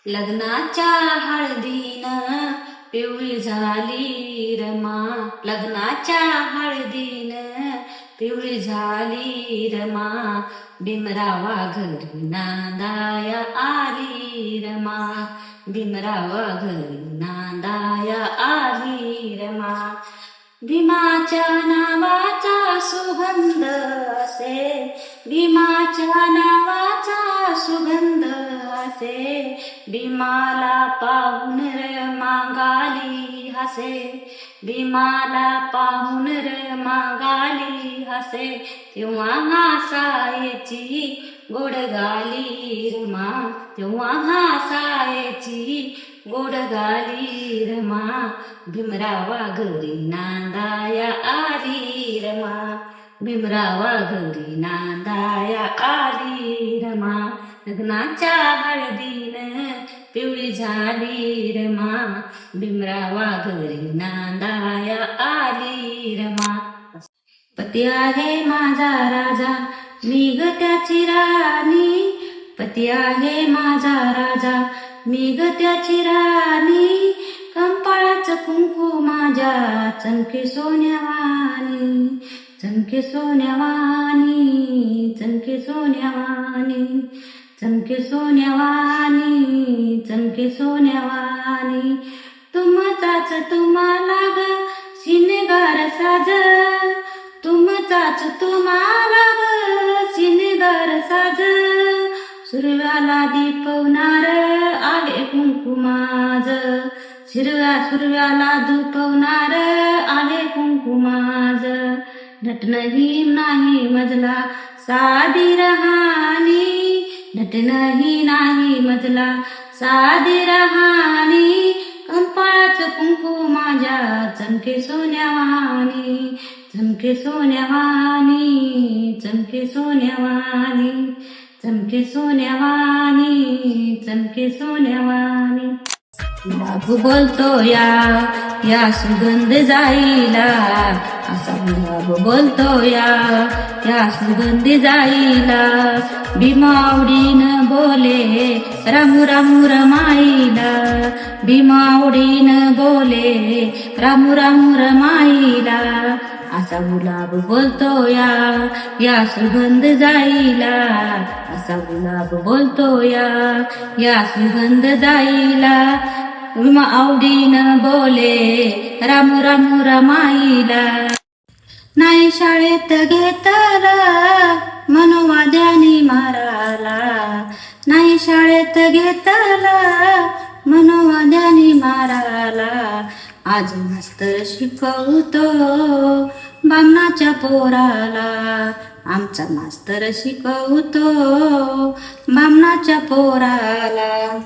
लग्नाच्या हळदीनं पिवळी झाली रमा, लग्नाच्या हळदीनं पिवळी झाली रमा, भीमरावा घरी नांदाया आली रमा, भीमरावा घरी नांदाया आली रमा. भीमाच्या नावाचा सुगंध असे, भीमाच्या नावाचा सुगंध असे, भीमाला पाहून रमा गाली हसे, भीमाला पाहून रमा गाली हसे, तेव्हा हसायची गोड गाली रमा, तेव्हा हसायची गोड गाली रमा, भीमरावा घरी नांदाया आली रमा, भीमरावा घरी नांदाया आली रमा. लग्नाच्या हळदीनं पिवळी झाली रमा, भीमरावा घरी नांदाया आली रमा. पती आहे माझा राजा, मी ग त्याची राणी, पती आहे माझा राजा, मी ग त्याची राणी, कंपाळाचं कुंकू माझ्या चमके सोन्यावानी, चमके सोन्यावानी, चमके सोन्यावानी, चमके सोन्यावानी, चमके सोन्यावानी. तुमचाच तुम्हाला ग शिनगार साज, तुमचाच तुम्हाला ग शिनगार साज, सुरव्याला दीपवणार आहे कुंकू माझ, सुरव्याला दुपवणार आहे कुंकू माझ. नटनही नाही मजला साधी रहाणी, नटनही नाही मजला साधी रहाणी, कंपाळाचं कुंकू माझ्या चमके सोन्यावानी, चमके सोन्यावानी, चमके सोन्यावानी, चमके सोन्यावानी, चमके सोन्यावानी. गुलाब बोलतो या सुगंध जाईला, असा गुलाब बोलतो या सुगंध जाईला, भीमावडीनं बोले रामू रामू रमाईला, भीमावडीनं बोले रामू रामू रमाईला, असा गुलाब बोलतो या सुगंध जाईला, असा गुलाब बोलतो या सुगंध जाईला, भीमावडीनं बोले रामू रामू रमाईला. नाही शाळेत घेतला मनोवाद्यानी माराला, नाही शाळेत घेतला मनोवाद्यानी माराला, आज मास्तर शिकवतो बामणाच्या पोराला, आमचा मास्तर शिकवतो बामणाच्या पोराला.